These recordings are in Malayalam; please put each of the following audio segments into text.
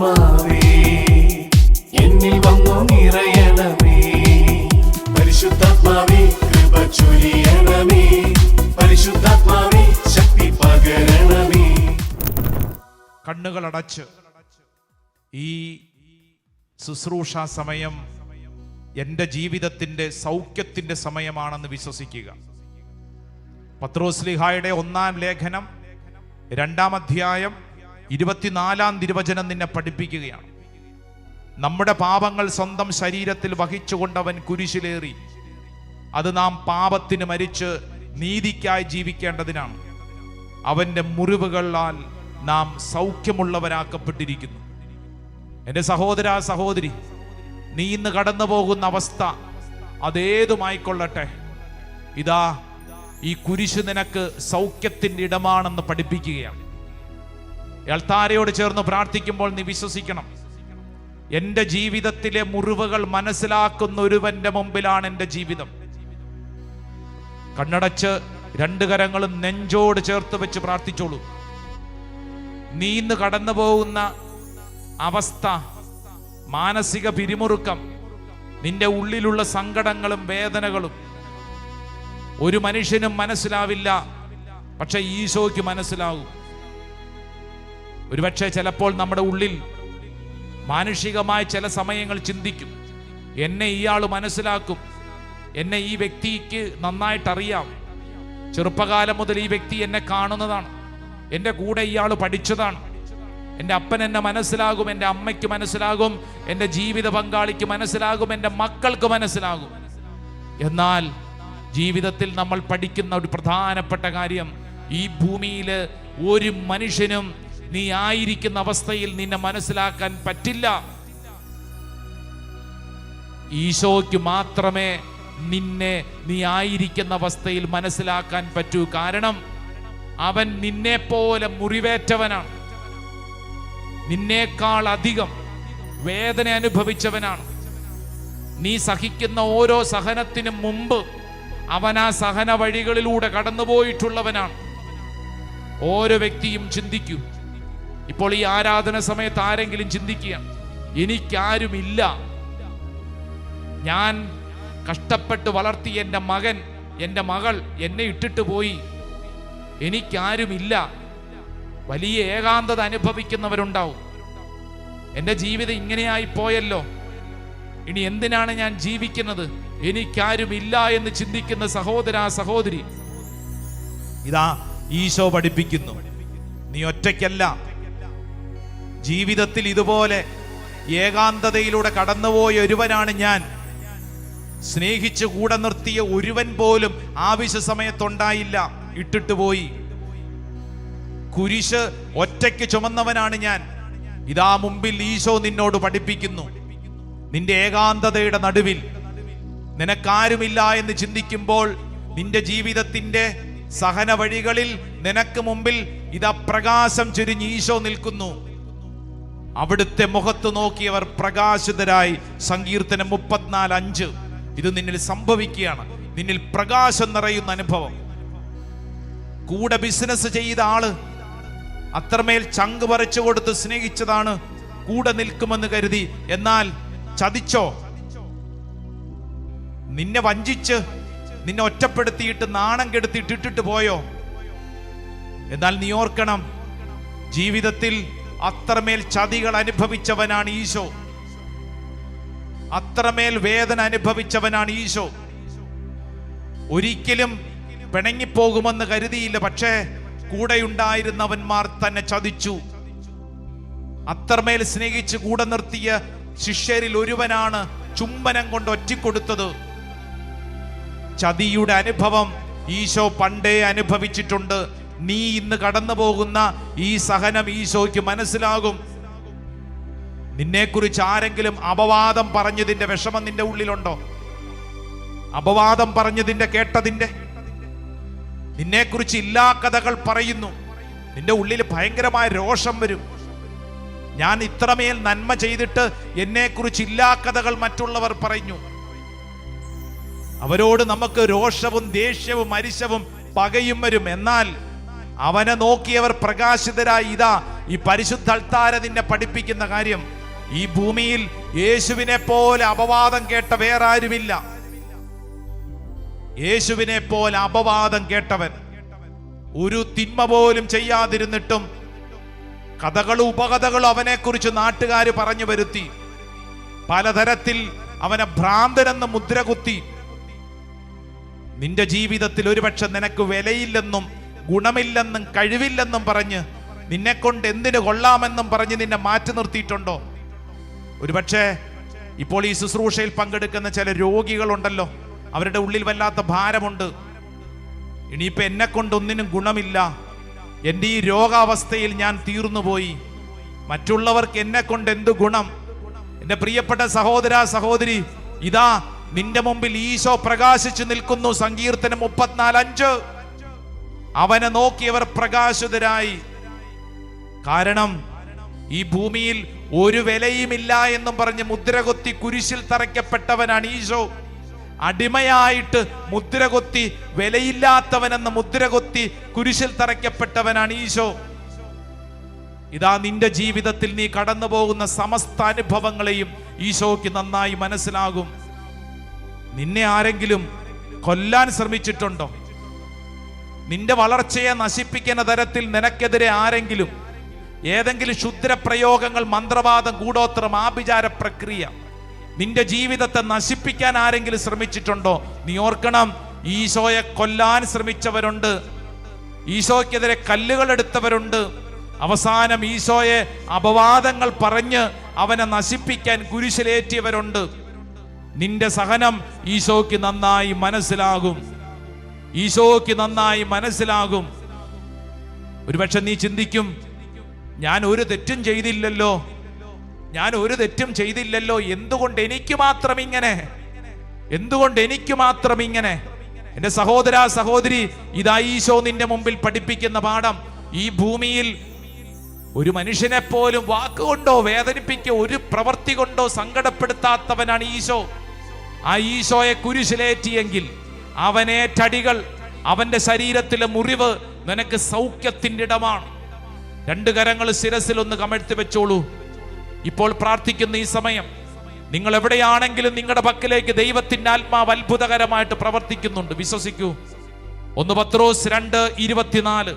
ആത്മാവേ എന്നിൽ വന്നു നിറയണമേ. പരിശുദ്ധാത്മാവേ കൃപ ചൊരിയണമേ. പരിശുദ്ധാത്മാവേ ശക്തി പകരണമേ. കണ്ണുകളടച്ച് ഈ ശുശ്രൂഷ സമയം എൻ്റെ ജീവിതത്തിൻ്റെ സൗഖ്യത്തിൻ്റെ സമയമാണെന്ന് വിശ്വസിക്കുക. പത്രോസ്ലീഹായുടെ 1-ാം ലേഖനം 2-ാം അധ്യായം 24-ാം തിരുവചനം നിന്നെ പഠിപ്പിക്കുകയാണ്. നമ്മുടെ പാപങ്ങൾ സ്വന്തം ശരീരത്തിൽ വഹിച്ചുകൊണ്ടവൻ കുരിശിലേറി. അത് നാം പാപത്തിന് മരിച്ച് നീതിക്കായി ജീവിക്കേണ്ടതിനാണ്. അവൻ്റെ മുറിവുകളാൽ നാം സൗഖ്യമുള്ളവരാക്കപ്പെട്ടിരിക്കുന്നു. എൻ്റെ സഹോദര സഹോദരി, നീ ഇന്ന് കടന്നു പോകുന്ന അവസ്ഥ അതേതുമായിക്കൊള്ളട്ടെ, ഇതാ ഈ കുരിശ് നിനക്ക് സൗഖ്യത്തിൻ്റെ ഇടമാണെന്ന് പഠിപ്പിക്കുകയാണ്. എൽത്താരയോട് ചേർന്ന് പ്രാർത്ഥിക്കുമ്പോൾ നീ വിശ്വസിക്കണം, എൻ്റെ ജീവിതത്തിലെ മുറിവുകൾ മനസ്സിലാക്കുന്ന ഒരുവന്റെ മുമ്പിലാണ് എൻ്റെ ജീവിതം. കണ്ണടച്ച് 2 കരങ്ങളും നെഞ്ചോട് ചേർത്ത് വെച്ച് പ്രാർത്ഥിച്ചോളൂ. നീ ഇന്ന് കടന്നു പോകുന്ന അവസ്ഥ, മാനസിക പിരിമുറുക്കം, നിന്റെ ഉള്ളിലുള്ള സങ്കടങ്ങളും വേദനകളും ഒരു മനുഷ്യനും മനസ്സിലാവില്ല, പക്ഷെ ഈശോയ്ക്ക് മനസ്സിലാവും. ഒരുപക്ഷെ ചിലപ്പോൾ നമ്മുടെ ഉള്ളിൽ മാനുഷികമായ ചില സമയങ്ങൾ ചിന്തിക്കും, എന്നെ ഇയാൾ മനസ്സിലാക്കും, എന്നെ ഈ വ്യക്തിക്ക് നന്നായിട്ടറിയാം, ചെറുപ്പകാലം മുതൽ ഈ വ്യക്തി എന്നെ കാണുന്നതാണ്, എൻ്റെ കൂടെ ഇയാൾ പഠിച്ചതാണ്, എൻ്റെ അപ്പൻ എന്നെ മനസ്സിലാകും, എൻ്റെ അമ്മയ്ക്ക് മനസ്സിലാകും, എൻ്റെ ജീവിത പങ്കാളിക്ക് മനസ്സിലാകും, എൻ്റെ മക്കൾക്ക് മനസ്സിലാകും. എന്നാൽ ജീവിതത്തിൽ നമ്മൾ പഠിക്കുന്ന ഒരു പ്രധാനപ്പെട്ട കാര്യം, ഈ ഭൂമിയിൽ ഒരു മനുഷ്യനും നീ ആയിരിക്കുന്ന അവസ്ഥയിൽ നിന്നെ മനസ്സിലാക്കാൻ പറ്റില്ല. ഈശോയ്ക്ക് മാത്രമേ നിന്നെ നീ ആയിരിക്കുന്ന അവസ്ഥയിൽ മനസ്സിലാക്കാൻ പറ്റൂ. കാരണം അവൻ നിന്നെ പോലെ മുറിവേറ്റവനാണ്, നിന്നേക്കാൾ അധികം വേദന അനുഭവിച്ചവനാണ്. നീ സഹിക്കുന്ന ഓരോ സഹനത്തിനും മുമ്പ് അവൻ ആ സഹന വഴികളിലൂടെ കടന്നുപോയിട്ടുള്ളവനാണ്. ഓരോ വ്യക്തിയും ചിന്തിക്കൂ. ഇപ്പോൾ ഈ ആരാധന സമയത്ത് ആരെങ്കിലും ചിന്തിക്കുക, എനിക്കാരുമില്ല, ഞാൻ കഷ്ടപ്പെട്ട് വളർത്തിയ എൻ്റെ മകൻ, എൻ്റെ മകൾ എന്നെ ഇട്ടിട്ട് പോയി, എനിക്കാരുമില്ല. വലിയ ഏകാന്തത അനുഭവിക്കുന്നവരുണ്ടാവും. എൻ്റെ ജീവിതം ഇങ്ങനെയായി പോയല്ലോ, ഇനി എന്തിനാണ് ഞാൻ ജീവിക്കുന്നത്, എനിക്കാരുമില്ല എന്ന് ചിന്തിക്കുന്ന സഹോദര സഹോദരി, ഇതാ ഈശോ പഠിപ്പിക്കുന്നു, നീ ഒറ്റയ്ക്കല്ല. ജീവിതത്തിൽ ഇതുപോലെ ഏകാന്തതയിലൂടെ കടന്നുപോയ ഒരുവനാണ് ഞാൻ. സ്നേഹിച്ച് കൂടെ നിർത്തിയ ഒരുവൻ പോലും ആവശ്യ സമയത്തുണ്ടായില്ല, ഇട്ടിട്ട് പോയി. കുരിശ് ഒറ്റയ്ക്ക് ചുമന്നവനാണ് ഞാൻ. ഇതാ മുമ്പിൽ ഈശോ നിന്നോട് പഠിപ്പിക്കുന്നു, നിന്റെ ഏകാന്തതയുടെ നടുവിൽ നിനക്കാരുമില്ല എന്ന് ചിന്തിക്കുമ്പോൾ, നിന്റെ ജീവിതത്തിന്റെ സഹന വഴികളിൽ നിനക്ക് മുമ്പിൽ ഇതാ പ്രകാശം ചൊരിഞ്ഞ് ഈശോ നിൽക്കുന്നു. അവിടുത്തെ മുഖത്ത് നോക്കിയവർ പ്രകാശിതരായി. സങ്കീർത്തനം 34:5. ഇത് നിന്നിൽ സംഭവിക്കുകയാണ്, നിന്നിൽ പ്രകാശം നിറയുന്ന അനുഭവം. കൂടെ ബിസിനസ് ചെയ്ത ആള് അത്രമേൽ ചങ്ക് പറിച്ചു കൊടുത്ത് സ്നേഹിച്ചതാണ്, കൂടെ നിൽക്കുമെന്ന് കരുതി. എന്നാൽ ചതിച്ചോ? നിന്നെ വഞ്ചിച്ച്, നിന്നെ ഒറ്റപ്പെടുത്തിയിട്ട് നാണം കെടുത്തിയിട്ട് ഇട്ടിട്ട് പോയോ? എന്നാൽ നീ ഓർക്കണം, ജീവിതത്തിൽ അത്രമേൽ ചതികൾ അനുഭവിച്ചവനാണ് ഈശോ, അത്രമേൽ വേദന അനുഭവിച്ചവനാണ് ഈശോ. ഒരിക്കലും പിണങ്ങിപ്പോകുമെന്ന് കരുതിയില്ല, പക്ഷേ കൂടെയുണ്ടായിരുന്നവന്മാർ തന്നെ ചതിച്ചു. അത്രമേൽ സ്നേഹിച്ച് കൂടെ നിർത്തിയ ശിഷ്യരിൽ ഒരുവനാണ് ചുംബനം കൊണ്ട് ഒറ്റിക്കൊടുത്തത്. ചതിയുടെ അനുഭവം ഈശോ പണ്ടേ അനുഭവിച്ചിട്ടുണ്ട്. നീ ഇന്ന് കടന്നു പോകുന്ന ഈ സഹനം ഈശോയ്ക്ക് മനസ്സിലാകും. നിന്നെക്കുറിച്ച് ആരെങ്കിലും അപവാദം പറഞ്ഞതിന്റെ വിഷമം നിന്റെ ഉള്ളിലുണ്ടോ? അപവാദം പറഞ്ഞതിന്റെ, കേട്ടതിന്റെ, നിന്നെക്കുറിച്ച് ഇല്ലാ കഥകൾ പറയുന്നു, നിന്റെ ഉള്ളിൽ ഭയങ്കരമായ രോഷം വരും. ഞാൻ ഇത്രമേൽ നന്മ ചെയ്തിട്ട് എന്നെക്കുറിച്ച് ഇല്ലാ കഥകൾ മറ്റുള്ളവർ പറഞ്ഞു. അവരോട് നമുക്ക് രോഷവും ദേഷ്യവും അരിശവും പകയും വരും. എന്നാൽ അവനെ നോക്കിയവർ പ്രകാശിതരായി. ഇതാ ഈ പരിശുദ്ധ അൾത്താര നിന്നെ പഠിപ്പിക്കുന്ന കാര്യം, ഈ ഭൂമിയിൽ യേശുവിനെ പോലെ അപവാദം കേട്ട വേറെ ആരുമില്ല. യേശുവിനെ പോലെ അപവാദം കേട്ടവൻ, ഒരു തിന്മ പോലും ചെയ്യാതിരുന്നിട്ടും കഥകളും ഉപകഥകളും അവനെക്കുറിച്ച് നാട്ടുകാർ പറഞ്ഞു വരുത്തി, പലതരത്തിൽ അവനെ ഭ്രാന്തനെന്ന് മുദ്രകുത്തി. നിന്റെ ജീവിതത്തിൽ ഒരുപക്ഷെ നിനക്ക് വിലയില്ലെന്നും ഗുണമില്ലെന്നും കഴിവില്ലെന്നും പറഞ്ഞ്, നിന്നെ കൊണ്ട് എന്തിനു കൊള്ളാമെന്നും പറഞ്ഞ് നിന്നെ മാറ്റി നിർത്തിയിട്ടുണ്ടോ? ഒരുപക്ഷെ ഇപ്പോൾ ഈ ശുശ്രൂഷയിൽ പങ്കെടുക്കുന്ന ചില രോഗികളുണ്ടല്ലോ, അവരുടെ ഉള്ളിൽ വല്ലാത്ത ഭാരമുണ്ട്. ഇനിയിപ്പോൾ എന്നെ കൊണ്ടൊന്നിനും ഗുണമില്ല, എൻ്റെ ഈ രോഗാവസ്ഥയിൽ ഞാൻ തീർന്നുപോയി, മറ്റുള്ളവർക്ക് എന്നെ കൊണ്ട് എന്ത് ഗുണം? എൻ്റെ പ്രിയപ്പെട്ട സഹോദര സഹോദരി, ഇതാ നിന്റെ മുമ്പിൽ ഈശോ പ്രകാശിച്ചു നിൽക്കുന്നു. സങ്കീർത്തനം 34:5. അവനെ നോക്കിയവർ പ്രകാശിതരായി. കാരണം ഈ ഭൂമിയിൽ ഒരു വിലയുമില്ല എന്നും പറഞ്ഞ് മുദ്രകൊത്തി കുരിശിൽ തറയ്ക്കപ്പെട്ടവനാണ് ഈശോ. അടിമയായിട്ട് മുദ്രകൊത്തി, വിലയില്ലാത്തവനെന്ന് മുദ്രകൊത്തി കുരിശിൽ തറയ്ക്കപ്പെട്ടവനാണ് ഈശോ. ഇതാ നിന്റെ ജീവിതത്തിൽ നീ കടന്നു പോകുന്ന സമസ്ത അനുഭവങ്ങളെയും ഈശോയ്ക്ക് നന്നായി മനസ്സിലാകും. നിന്നെ ആരെങ്കിലും കൊല്ലാൻ ശ്രമിച്ചിട്ടുണ്ടോ? നിന്റെ വളർച്ചയെ നശിപ്പിക്കുന്ന തരത്തിൽ നിനക്കെതിരെ ആരെങ്കിലും ഏതെങ്കിലും ക്ഷുദ്രപ്രയോഗങ്ങൾ, മന്ത്രവാദം, കൂടോത്രം, ആഭിചാര പ്രക്രിയ, നിന്റെ ജീവിതത്തെ നശിപ്പിക്കാൻ ആരെങ്കിലും ശ്രമിച്ചിട്ടുണ്ടോ? നീ ഓർക്കണം, ഈശോയെ കൊല്ലാൻ ശ്രമിച്ചവരുണ്ട്, ഈശോയ്ക്കെതിരെ കല്ലുകൾ എടുത്തവരുണ്ട്, അവസാനം ഈശോയെ അപവാദങ്ങൾ പറഞ്ഞ് അവനെ നശിപ്പിക്കാൻ കുരിശിലേറ്റിയവരുണ്ട്. നിന്റെ സഹനം ഈശോയ്ക്ക് നന്നായി മനസ്സിലാകും, ഈശോയ്ക്ക് നന്നായി മനസ്സിലാകും. ഒരുപക്ഷെ നീ ചിന്തിക്കും, ഞാൻ ഒരു തെറ്റും ചെയ്തില്ലല്ലോ, ഞാൻ ഒരു തെറ്റും ചെയ്തില്ലല്ലോ, എന്തുകൊണ്ട് എനിക്ക് മാത്രം ഇങ്ങനെ, എന്തുകൊണ്ട് എനിക്ക് മാത്രം ഇങ്ങനെ? എൻ്റെ സഹോദര സഹോദരി, ഇതാ ഈശോ നിന്റെ മുമ്പിൽ പഠിപ്പിക്കുന്ന പാഠം. ഈ ഭൂമിയിൽ ഒരു മനുഷ്യനെ പോലും വാക്കുകൊണ്ടോ വേദനിപ്പിക്കോ ഒരു പ്രവൃത്തി കൊണ്ടോ സങ്കടപ്പെടുത്താത്തവനാണ് ഈശോ. ആ ഈശോയെ കുരിശിലേറ്റിയെങ്കിൽ അവനേറ്റടികൾ, അവന്റെ ശരീരത്തിലെ മുറിവ് നിനക്ക് സൗഖ്യത്തിൻ്റെ ഇടമാണ്. രണ്ട് കരങ്ങൾ ശിരസിൽ ഒന്ന് കമഴ്ത്തി വെച്ചോളൂ. ഇപ്പോൾ പ്രാർത്ഥിക്കുന്ന ഈ സമയം നിങ്ങൾ എവിടെയാണെങ്കിലും നിങ്ങളുടെ പക്കലേക്ക് ദൈവത്തിന്റെ ആത്മാവ് അത്ഭുതകരമായിട്ട് പ്രവർത്തിക്കുന്നുണ്ട്. വിശ്വസിക്കൂ. 1 പത്രോസ് 2:24.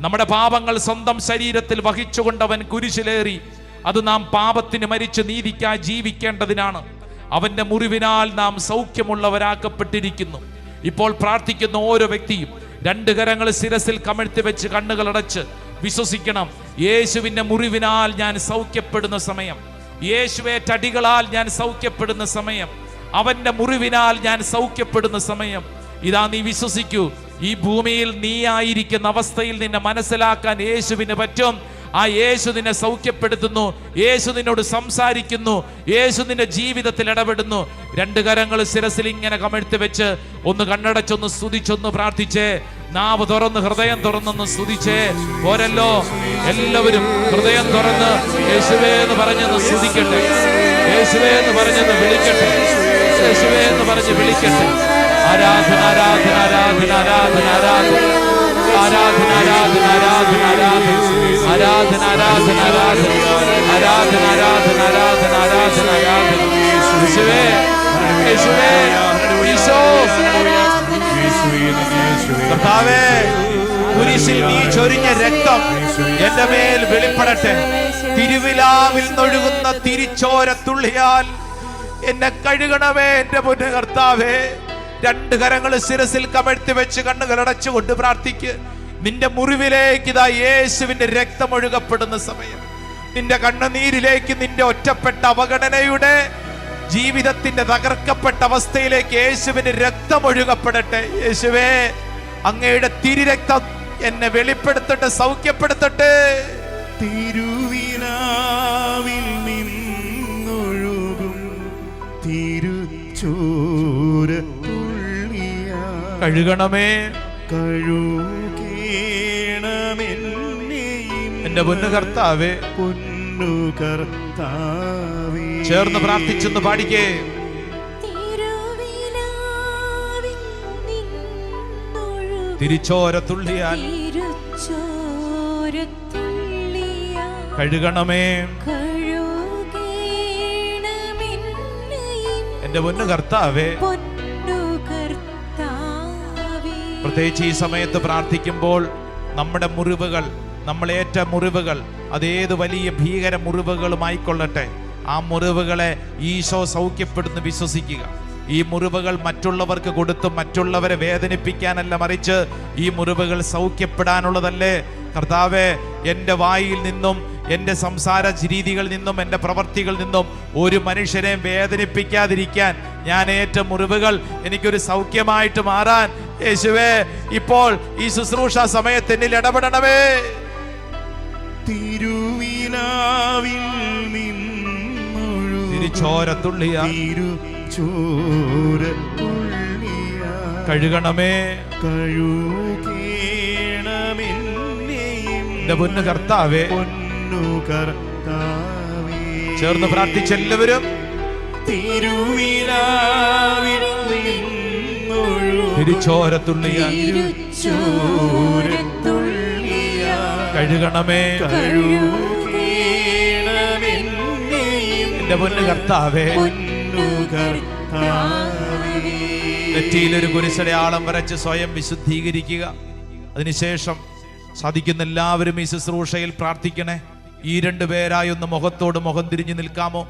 നമ്മുടെ പാപങ്ങൾ സ്വന്തം ശരീരത്തിൽ വഹിച്ചുകൊണ്ടവൻ കുരിശിലേറി. അത് നാം പാപത്തിന് മരിച്ച് നീതിക്കായി ജീവിക്കേണ്ടതിനാണ്. അവന്റെ മുറിവിനാൽ നാം സൗഖ്യമുള്ളവരാക്കപ്പെട്ടിരിക്കുന്നു. ഇപ്പോൾ പ്രാർത്ഥിക്കുന്ന ഓരോ വ്യക്തിയും രണ്ട് കരങ്ങൾ ശിരസിൽ കമഴ്ത്തി വെച്ച് കണ്ണുകൾ അടച്ച് വിശ്വസിക്കണം. യേശുവിന്റെ മുറിവിനാൽ ഞാൻ സൗഖ്യപ്പെടുന്ന സമയം, യേശുവേറ്റടികളാൽ ഞാൻ സൗഖ്യപ്പെടുന്ന സമയം, അവന്റെ മുറിവിനാൽ ഞാൻ സൗഖ്യപ്പെടുന്ന സമയം. ഇതാ നീ വിശ്വസിക്കൂ. ഈ ഭൂമിയിൽ നീ ആയിരിക്കുന്ന അവസ്ഥയിൽ നിന്നെ മനസ്സിലാക്കാൻ യേശുവിന് പറ്റും. ആ യേശു നിന്നെ സൗഖ്യപ്പെടുത്തുന്നു, യേശു നിന്നോട് സംസാരിക്കുന്നു, യേശു നിന്റെ ജീവിതത്തിൽ ഇടപെടുന്നു. രണ്ട് കരങ്ങൾ ശിരസിൽ ഇങ്ങനെ കമഴ്ത്തി വെച്ച് ഒന്ന് കണ്ണടച്ചൊന്ന് സ്തുതിച്ചൊന്ന് പ്രാർത്ഥിച്ചേ. നാവ് തുറന്ന് ഹൃദയം തുറന്നൊന്ന് സ്തുതിച്ചേ. പോരല്ലോ, എല്ലാവരും ഹൃദയം തുറന്ന് യേശുവേ എന്ന് പറഞ്ഞൊന്ന് സ്തുതിക്കട്ടെ, യേശുവേ എന്ന് പറഞ്ഞൊന്ന് വിളിക്കട്ടെ, യേശുവേ എന്ന് പറഞ്ഞ് വിളിക്കട്ടെ. ആരാധന ആരാധന ആരാധന ആരാധന ആരാധന ആരാധന ആരാധന ആരാധന ആരാധന ആരാധന ആരാധന ആരാധന ആരാധന ആരാധന ആരാധന ആരാധന ആരാധന. യേശുവേ യേശുവേ ഈശോ കർത്താവേ, കുരിശിൽ നീ ചൊരിഞ്ഞ രക്തം എന്റെ മേൽ വെളിപ്പെടട്ടെ. തിരുവിലാവിൽ നിന്നൊഴുകുന്ന തിരിച്ചോര തുള്ളിയാൽ എന്നെ കഴുകണമേ എന്റെ പൊന്നു കർത്താവേ. രണ്ട് കരങ്ങൾ ശിരസിൽ കമഴ്ത്തി വെച്ച് കണ്ണുകൾ അടച്ചുകൊണ്ട് പ്രാർത്ഥിക്ക്. നിന്റെ മുറിവിലേക്ക് ഇതാ യേശുവിന്റെ രക്തം ഒഴുകപ്പെടുന്ന സമയം. നിന്റെ കണ്ണുനീരിലേക്ക്, നിന്റെ ഒറ്റപ്പെട്ട അവഗണനയുടെ ജീവിതത്തിന്റെ തകർക്കപ്പെട്ട അവസ്ഥയിലേക്ക് യേശുവിന്റെ രക്തം ഒഴുകപ്പെടട്ടെ. യേശുവേ, അങ്ങയുടെ തിരുരക്തം എന്നെ വെളിപ്പെടുത്തട്ടെ, സൗഖ്യപ്പെടുത്തട്ടെ. തിരുവിലാവിൽ നിന്നൊഴുകും തിരുച്ചോര കഴുകണമേ, കഴുകേണമെന്നെയും എന്റെ പൊന്നു കർത്താവേ. പൊന്നു കർത്താവേ, ചേർന്ന് പ്രാർത്ഥിച്ചൊന്ന് പാടിക്കേ. തിരുച്ചോര തുള്ളിയാൽ കഴുകണമേ. എന്റെ പൊന്നു കർത്താവേ, പ്രത്യേകിച്ച് ഈ സമയത്ത് പ്രാർത്ഥിക്കുമ്പോൾ നമ്മുടെ മുറിവുകൾ, നമ്മളേറ്റ മുറിവുകൾ, അതേത് വലിയ ഭീകര മുറിവുകളുമായിക്കൊള്ളട്ടെ, ആ മുറിവുകളെ ഈശോ സൗഖ്യപ്പെടുന്നു വിശ്വസിക്കുക. ഈ മുറിവുകൾ മറ്റുള്ളവർക്ക് കൊടുത്ത് മറ്റുള്ളവരെ വേദനിപ്പിക്കാനല്ല, മറിച്ച് ഈ മുറിവുകൾ സൗഖ്യപ്പെടാനുള്ളതല്ലേ. കർത്താവേ, എൻ്റെ വായിൽ നിന്നും എൻ്റെ സംസാര രീതികളിൽ നിന്നും എൻ്റെ പ്രവർത്തികളിൽ നിന്നും ഒരു മനുഷ്യനെ വേദനിപ്പിക്കാതിരിക്കാൻ ഞാൻ ഏറ്റ മുറിവുകൾ എനിക്കൊരു സൗഖ്യമായിട്ട് മാറാൻ യേശുവേ ഇപ്പോൾ ഈ ശുശ്രൂഷ സമയത്ത് എന്നിൽ ഇടപെടണമേ. തിരുവിലാവിൽ തിരുച്ചോരത്തുള്ളിയ കഴുകണമേ. എന്റെ പൊന്നു കർത്താവേ, ചേർന്ന് പ്രാർത്ഥിച്ചെല്ലാവരും തിരുച്ചോരത്തുള്ളിയ കഴുകണമേ. എന്റെ പൊന്നു കർത്താവേ, നെറ്റിയിലൊരു കുരിശടയാളം വരച്ച് സ്വയം വിശുദ്ധീകരിക്കുക. അതിനുശേഷം സാധിക്കുന്ന എല്ലാവരും ഈ ശുശ്രൂഷയിൽ പ്രാർത്ഥിക്കണേ. ഈ രണ്ടുപേരായി ഒന്ന് മുഖത്തോട് മുഖം തിരിഞ്ഞു നിൽക്കാമോ?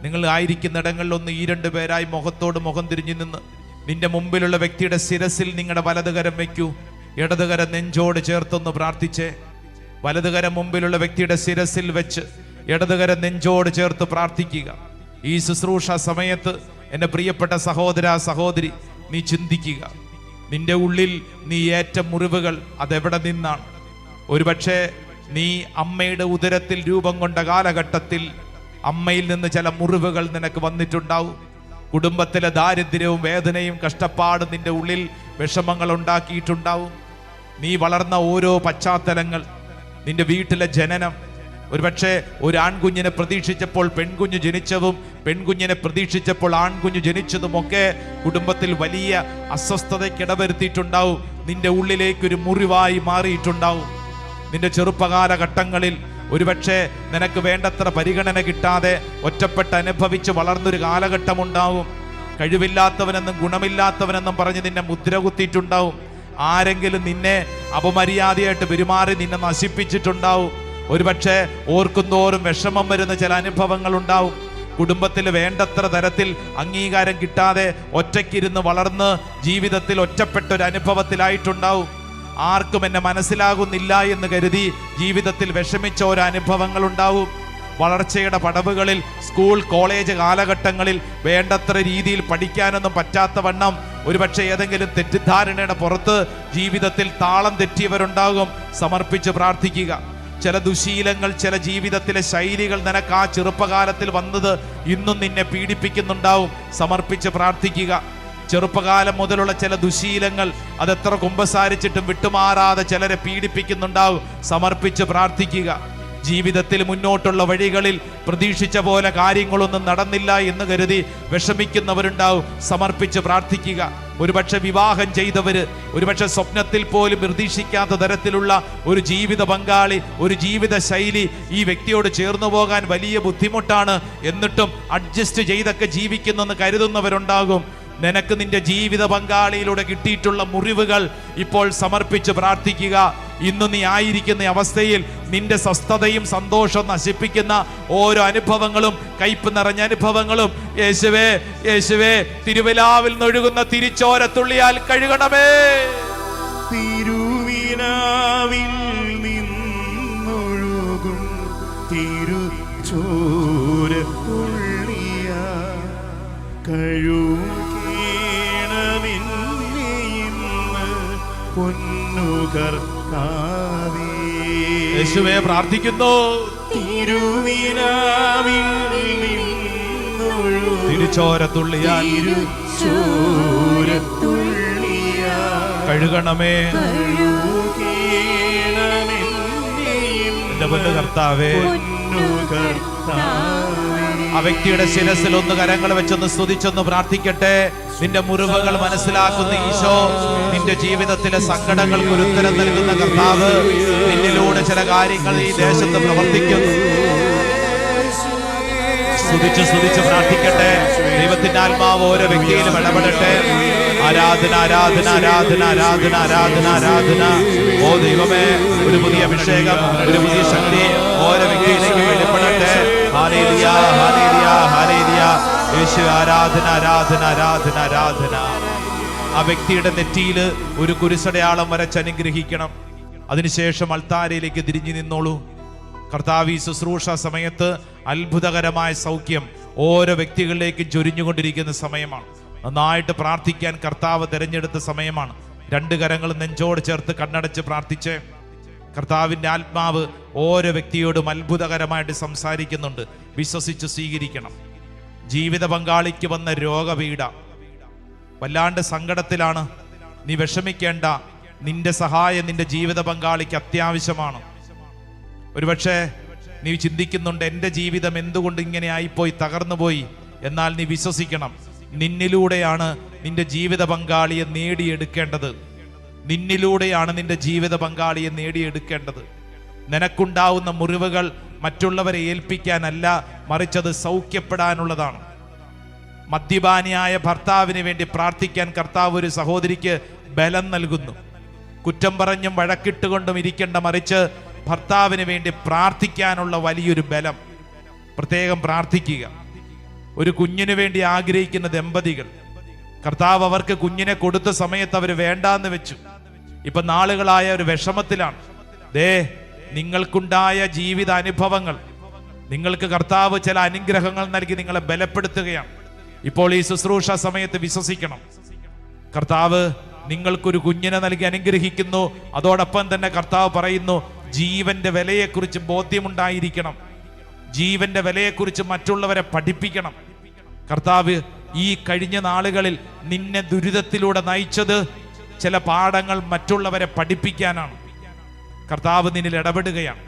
നിങ്ങൾ ആയിരിക്കുന്നിടങ്ങളിലൊന്ന് ഈ രണ്ടുപേരായി മുഖത്തോട് മുഖം തിരിഞ്ഞു നിന്ന് നിന്റെ മുമ്പിലുള്ള വ്യക്തിയുടെ ശിരസിൽ നിങ്ങളുടെ വലതുകരം വയ്ക്കൂ. ഇടതുകരം നെഞ്ചോട് ചേർത്തൊന്ന് പ്രാർത്ഥിച്ചേ. വലതുകരം മുമ്പിലുള്ള വ്യക്തിയുടെ ശിരസിൽ വെച്ച് ഇടതുകരം നെഞ്ചോട് ചേർത്ത് പ്രാർത്ഥിക്കുക. ഈ ശുശ്രൂഷ സമയത്ത് എൻ്റെ പ്രിയപ്പെട്ട സഹോദര സഹോദരി, നീ ചിന്തിക്കുക, നിന്റെ ഉള്ളിൽ നീ ഏറ്റ മുറിവുകൾ അതെവിടെ നിന്നാണ്? ഒരുപക്ഷെ നീ അമ്മയുടെ ഉദരത്തിൽ രൂപം കൊണ്ട കാലഘട്ടത്തിൽ അമ്മയിൽ നിന്ന് ചില മുറിവുകൾ നിനക്ക് വന്നിട്ടുണ്ടാവും. കുടുംബത്തിലെ ദാരിദ്ര്യവും വേദനയും കഷ്ടപ്പാടും നിന്റെ ഉള്ളിൽ വിഷമങ്ങൾ ഉണ്ടാക്കിയിട്ടുണ്ടാവും. നീ വളർന്ന ഓരോ പശ്ചാത്തലങ്ങൾ, നിന്റെ വീട്ടിലെ ജനനം, ഒരുപക്ഷെ ഒരു ആൺകുഞ്ഞിനെ പ്രതീക്ഷിച്ചപ്പോൾ പെൺകുഞ്ഞ് ജനിച്ചതും പെൺകുഞ്ഞിനെ പ്രതീക്ഷിച്ചപ്പോൾ ആൺകുഞ്ഞ് ജനിച്ചതുമൊക്കെ കുടുംബത്തിൽ വലിയ അസ്വസ്ഥതയ്ക്കിടവരുത്തിയിട്ടുണ്ടാവും. നിന്റെ ഉള്ളിലേക്കൊരു മുറിവായി മാറിയിട്ടുണ്ടാവും. നിന്റെ ചെറുപ്പകാലഘട്ടങ്ങളിൽ ഒരുപക്ഷെ നിനക്ക് വേണ്ടത്ര പരിഗണന കിട്ടാതെ ഒറ്റപ്പെട്ട് അനുഭവിച്ച് വളർന്നൊരു കാലഘട്ടമുണ്ടാവും. കഴിവില്ലാത്തവനെന്നും ഗുണമില്ലാത്തവനെന്നും പറഞ്ഞ് നിന്നെ മുദ്ര കുത്തിയിട്ടുണ്ടാവും. ആരെങ്കിലും നിന്നെ അപമര്യാദയായിട്ട് പെരുമാറി നിന്നെ നശിപ്പിച്ചിട്ടുണ്ടാവും. ഒരുപക്ഷെ ഓർക്കുന്തോറും വിഷമം വരുന്ന ചില അനുഭവങ്ങൾ ഉണ്ടാവും. കുടുംബത്തിൽ വേണ്ടത്ര തരത്തിൽ അംഗീകാരം കിട്ടാതെ ഒറ്റയ്ക്കിരുന്ന് വളർന്ന് ജീവിതത്തിൽ ഒറ്റപ്പെട്ടൊരു അനുഭവത്തിലായിട്ടുണ്ടാവും. ആർക്കും എന്നെ മനസ്സിലാകുന്നില്ല എന്ന് കരുതി ജീവിതത്തിൽ വിഷമിച്ച ഓരോ അനുഭവങ്ങൾ ഉണ്ടാവും. വളർച്ചയുടെ പടവുകളിൽ സ്കൂൾ കോളേജ് കാലഘട്ടങ്ങളിൽ വേണ്ടത്ര രീതിയിൽ പഠിക്കാനൊന്നും പറ്റാത്ത വണ്ണം ഒരുപക്ഷെ ഏതെങ്കിലും തെറ്റിദ്ധാരണയുടെ പുറത്ത് ജീവിതത്തിൽ താളം തെറ്റിയവരുണ്ടാകും. സമർപ്പിച്ച് പ്രാർത്ഥിക്കുക. ചില ദുശീലങ്ങൾ, ചില ജീവിതത്തിലെ ശൈലികൾ നിനക്ക് ആ ചെറുപ്പകാലത്തിൽ വന്നത് ഇന്നും നിന്നെ പീഡിപ്പിക്കുന്നുണ്ടാവും. സമർപ്പിച്ച് പ്രാർത്ഥിക്കുക. ചെറുപ്പകാലം മുതലുള്ള ചില ദുശീലങ്ങൾ അതെത്ര കുമ്പസാരിച്ചിട്ടും വിട്ടുമാറാതെ ചിലരെ പീഡിപ്പിക്കുന്നുണ്ടാവും. സമർപ്പിച്ച് പ്രാർത്ഥിക്കുക. ജീവിതത്തിൽ മുന്നോട്ടുള്ള വഴികളിൽ പ്രതീക്ഷിച്ച പോലെ കാര്യങ്ങളൊന്നും നടന്നില്ല എന്ന് കരുതി വിഷമിക്കുന്നവരുണ്ടാവും. സമർപ്പിച്ച് പ്രാർത്ഥിക്കുക. ഒരുപക്ഷെ വിവാഹം ചെയ്തവര്, ഒരുപക്ഷെ സ്വപ്നത്തിൽ പോലും പ്രതീക്ഷിക്കാത്ത തരത്തിലുള്ള ഒരു ജീവിത പങ്കാളി, ഒരു ജീവിത ശൈലി ഈ വ്യക്തിയോട് ചേർന്നു പോകാൻ വലിയ ബുദ്ധിമുട്ടാണ്, എന്നിട്ടും അഡ്ജസ്റ്റ് ചെയ്തൊക്കെ ജീവിക്കുന്നെന്ന് കരുതുന്നവരുണ്ടാകും. നിനക്ക് നിന്റെ ജീവിത പങ്കാളിയിലൂടെ കിട്ടിയിട്ടുള്ള മുറിവുകൾ ഇപ്പോൾ സമർപ്പിച്ച് പ്രാർത്ഥിക്കുക. ഇന്ന് നീ ആയിരിക്കുന്ന അവസ്ഥയിൽ നിന്റെ സ്വസ്ഥതയും സന്തോഷവും നശിപ്പിക്കുന്ന ഓരോ അനുഭവങ്ങളും, കയ്പ് നിറഞ്ഞ അനുഭവങ്ങളും യേശുവേ, യേശുവേ, തിരുവിലാവിൽ നിന്നൊഴുകുന്ന തിരുച്ചോരത്തുള്ളിയാൽ കഴുകണമേ. തിരുവിലാവിൽ നിന്നൊഴുകും തിരുച്ചോരത്തുള്ളിയാൽ പൊന്നുകർത്താവേ, യേശുവേ പ്രാർത്ഥിക്കുന്നു. തിരുവിലാവിൽ നിന്നൊഴുകും തിരുച്ചോരത്തുള്ളിയാൽ കഴുകണമേ. എന്റെ പൊന്നു കർത്താവേ, പൊന്നുകർത്താവേ, ആ വ്യക്തിയുടെ ശിരസിൽ ഒന്ന് കരങ്ങൾ വെച്ചൊന്ന് സ്തുതിച്ചൊന്ന് പ്രാർത്ഥിക്കട്ടെ. നിന്റെ മുറിവുകൾ മനസ്സിലാക്കുന്ന ഈശോ, നിന്റെ ജീവിതത്തിലെ സങ്കടങ്ങൾക്ക് ഒരു ഉത്തരം നൽകുന്ന കർത്താവ് നിന്നിലൂടെ ചില കാര്യങ്ങൾ ഈ ദേശത്ത് പ്രവർത്തിക്കുന്നു. സ്തുതിച്ച് പ്രാർത്ഥിക്കട്ടെ. ദൈവത്തിന്റെ ആത്മാവ് ഓരോ വ്യക്തിയിലും ഇടപെടട്ടെ. ആരാധന ആരാധന ആരാധന ആരാധന ആരാധന ആരാധന. ഓ ദൈവമേ, ഒരു പുതിയ അഭിഷേകം, ഒരു പുതിയ ശക്തി ഓരോ വ്യക്തിയിലേക്ക് വെളിപ്പെടട്ടെ. ഹല്ലേലൂയ ഹല്ലേലൂയ ഹല്ലേലൂയ. യേശു ആരാധന ആരാധന ആരാധന ആരാധന. ആ വ്യക്തിയുടെ നെറ്റിയിൽ ഒരു കുരിശടയാളം വരച്ച് അനുഗ്രഹിക്കണം. അതിനുശേഷം അൾത്താരയിലേക്ക് തിരിഞ്ഞു നിന്നോളൂ. കർത്താവ് ഈ ശുശ്രൂഷ സമയത്ത് അത്ഭുതകരമായ സൗഖ്യം ഓരോ വ്യക്തികളിലേക്കും ചൊരിഞ്ഞുകൊണ്ടിരിക്കുന്ന സമയമാണ്. നന്നായിട്ട് പ്രാർത്ഥിക്കാൻ കർത്താവ് തിരഞ്ഞെടുത്ത സമയമാണ്. രണ്ട് കരങ്ങൾ നെഞ്ചോട് ചേർത്ത് കണ്ണടച്ച് പ്രാർത്ഥിച്ച് കർത്താവിൻ്റെ ആത്മാവ് ഓരോ വ്യക്തിയോടും അത്ഭുതകരമായിട്ട് സംസാരിക്കുന്നുണ്ട്. വിശ്വസിച്ച് സ്വീകരിക്കണം. ജീവിത പങ്കാളിക്ക് വന്ന രോഗപീഠ, വല്ലാണ്ട് സങ്കടത്തിലാണ്. നീ വിഷമിക്കേണ്ട. നിന്റെ സഹായം നിന്റെ ജീവിത പങ്കാളിക്ക് അത്യാവശ്യമാണ്. ഒരുപക്ഷെ നീ ചിന്തിക്കുന്നുണ്ട്, എൻ്റെ ജീവിതം എന്തുകൊണ്ട് ഇങ്ങനെ ആയിപ്പോയി, തകർന്നു പോയി. എന്നാൽ നീ വിശ്വസിക്കണം, നിന്നിലൂടെയാണ് നിന്റെ ജീവിത പങ്കാളിയെ നേടിയെടുക്കേണ്ടത്. നിന്നിലൂടെയാണ് നിന്റെ ജീവിത പങ്കാളിയെ നേടിയെടുക്കേണ്ടത്. നിനക്കുണ്ടാവുന്ന മുറിവുകൾ മറ്റുള്ളവരെ ഏൽപ്പിക്കാനല്ല, മറിച്ചത് സൗഖ്യപ്പെടാനുള്ളതാണ്. മദ്യപാനിയായ ഭർത്താവിന് വേണ്ടി പ്രാർത്ഥിക്കാൻ കർത്താവ് ഒരു സഹോദരിക്ക് ബലം നൽകുന്നു. കുറ്റം പറഞ്ഞും വഴക്കിട്ടുകൊണ്ടും ഇരിക്കേണ്ട, മറിച്ച് ഭർത്താവിന് വേണ്ടി പ്രാർത്ഥിക്കാനുള്ള വലിയൊരു ബലം. പ്രത്യേകം പ്രാർത്ഥിക്കുക. ഒരു കുഞ്ഞിന് വേണ്ടി ആഗ്രഹിക്കുന്ന ദമ്പതികൾ, കർത്താവ് അവർക്ക് കുഞ്ഞിനെ കൊടുത്ത സമയത്ത് അവർ വേണ്ടാന്ന് വെച്ചു. ഇപ്പൊ നാളുകളായ ഒരു വിഷമത്തിലാണ്. നിങ്ങൾക്കുണ്ടായ ജീവിത അനുഭവങ്ങൾ, നിങ്ങൾക്ക് കർത്താവ് ചില അനുഗ്രഹങ്ങൾ നൽകി നിങ്ങളെ ബലപ്പെടുത്തുകയാണ്. ഇപ്പോൾ ഈ ശുശ്രൂഷ സമയത്ത് വിശ്വസിക്കണം, കർത്താവ് നിങ്ങൾക്കൊരു കുഞ്ഞിനെ നൽകി അനുഗ്രഹിക്കുന്നു. അതോടൊപ്പം തന്നെ കർത്താവ് പറയുന്നു, ജീവന്റെ വിലയെക്കുറിച്ച് ബോധ്യമുണ്ടായിരിക്കണം. ജീവന്റെ വിലയെക്കുറിച്ച് മറ്റുള്ളവരെ പഠിപ്പിക്കണം. കർത്താവ് ഈ കഴിഞ്ഞ നാളുകളിൽ നിന്നെ ദുരിതത്തിലൂടെ നയിച്ചത് ചില പാഠങ്ങൾ മറ്റുള്ളവരെ പഠിപ്പിക്കാനാണ്. കർത്താവ് നിന്നിൽ ഇടപെടുകയാണ്.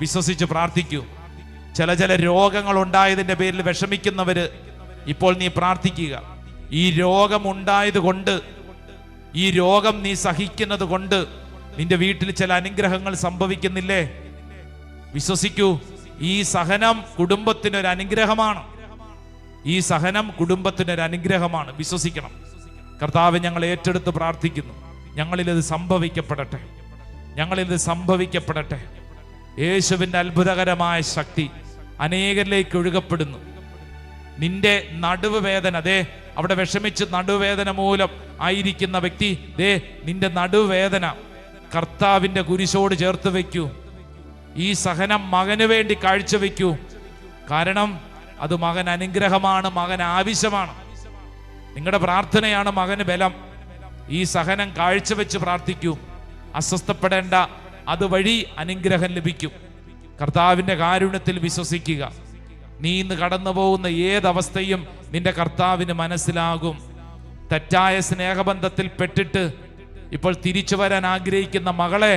വിശ്വസിച്ച് പ്രാർത്ഥിക്കൂ. ചില രോഗങ്ങൾ ഉണ്ടായതിന്റെ പേരിൽ വിഷമിക്കുന്നവര് ഇപ്പോൾ നീ പ്രാർത്ഥിക്കുക. ഈ രോഗമുണ്ടായത് കൊണ്ട്, ഈ രോഗം നീ സഹിക്കുന്നത് കൊണ്ട് നിന്റെ വീട്ടിൽ ചില അനുഗ്രഹങ്ങൾ സംഭവിക്കുന്നില്ലേ? വിശ്വസിക്കൂ. ഈ സഹനം കുടുംബത്തിനൊരു അനുഗ്രഹമാണ്. ഈ സഹനം കുടുംബത്തിനൊരു അനുഗ്രഹമാണ്. വിശ്വസിക്കണം. കർത്താവ് ഞങ്ങൾ ഏറ്റെടുത്ത് പ്രാർത്ഥിക്കുന്നു. ഞങ്ങളിത് സംഭവിക്കപ്പെടട്ടെ, ഞങ്ങളിത് സംഭവിക്കപ്പെടട്ടെ. യേശുവിൻ്റെ അത്ഭുതകരമായ ശക്തി അനേകരിലേക്ക് ഒഴുകപ്പെടുന്നു. നിന്റെ നടുവ് വേദന, അവിടെ വിഷമിച്ച് നടുവേദന മൂലം ആയിരിക്കുന്ന വ്യക്തി, നിന്റെ നടുവേദന കർത്താവിൻ്റെ കുരിശോട് ചേർത്ത് വയ്ക്കൂ. ഈ സഹനം മകന് വേണ്ടി കാഴ്ചവെക്കൂ. കാരണം അത് മകൻ അനുഗ്രഹമാണ്, മകൻ ആവശ്യമാണ്. നിങ്ങളുടെ പ്രാർത്ഥനയാണ് മകന് ബലം. ഈ സഹനം കാഴ്ചവെച്ച് പ്രാർത്ഥിക്കൂ. അസ്വസ്ഥപ്പെടേണ്ട, അതുവഴി അനുഗ്രഹം ലഭിക്കും. കർത്താവിൻ്റെ കാരുണ്യത്തിൽ വിശ്വസിക്കുക. നീ ഇന്ന് കടന്നു പോകുന്ന ഏതവസ്ഥയും നിന്റെ കർത്താവിന് മനസ്സിലാകും. തെറ്റായ സ്നേഹബന്ധത്തിൽ പെട്ടിട്ട് ഇപ്പോൾ തിരിച്ചു വരാൻ ആഗ്രഹിക്കുന്ന മകളെ,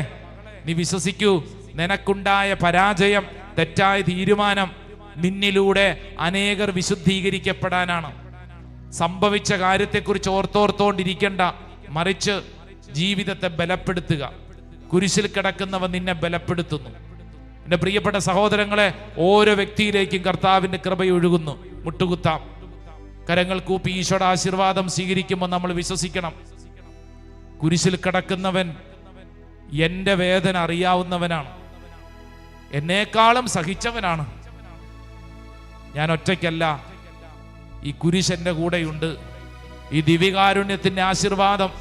നീ വിശ്വസിക്കൂ. നിനക്കുണ്ടായ പരാജയം, തെറ്റായ തീരുമാനം നിന്നിലൂടെ അനേകർ വിശുദ്ധീകരിക്കപ്പെടാനാണ്. സംഭവിച്ച കാര്യത്തെക്കുറിച്ച് ഓർത്തോർത്തോണ്ടിരിക്കണ്ട, മറിച്ച് ജീവിതത്തെ ബലപ്പെടുത്തുക. കുരിശിൽ കിടക്കുന്നവൻ നിന്നെ ബലപ്പെടുത്തുന്നു. എൻ്റെ പ്രിയപ്പെട്ട സഹോദരങ്ങളെ, ഓരോ വ്യക്തിയിലേക്കും കർത്താവിൻ്റെ കൃപയൊഴുകുന്നു. മുട്ടുകുത്താം. കരങ്ങൾ കൂപ്പി ഈശോയുടെ ആശീർവാദം സ്വീകരിക്കുമ്പോൾ നമ്മൾ വിശ്വസിക്കണം, കുരിശിൽ കിടക്കുന്നവൻ എൻ്റെ വേദന അറിയാവുന്നവനാണ്, എന്നേക്കാളും സഹിച്ചവനാണ്. ഞാൻ ഒറ്റയ്ക്കല്ല, ഈ കുരിശ് എൻ്റെ കൂടെയുണ്ട്. ഈ ദിവ്യകാരുണ്യത്തിൻ്റെ ആശീർവാദം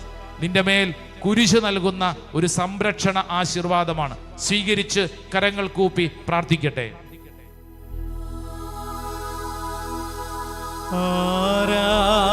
നിന്റെ മേൽ കുരിശ് നൽകുന്ന ഒരു സംരക്ഷണ ആശീർവാദമാണ്. സ്വീകരിച്ച് കരങ്ങൾ കൂപ്പി പ്രാർത്ഥിക്കട്ടെ. ആരാധന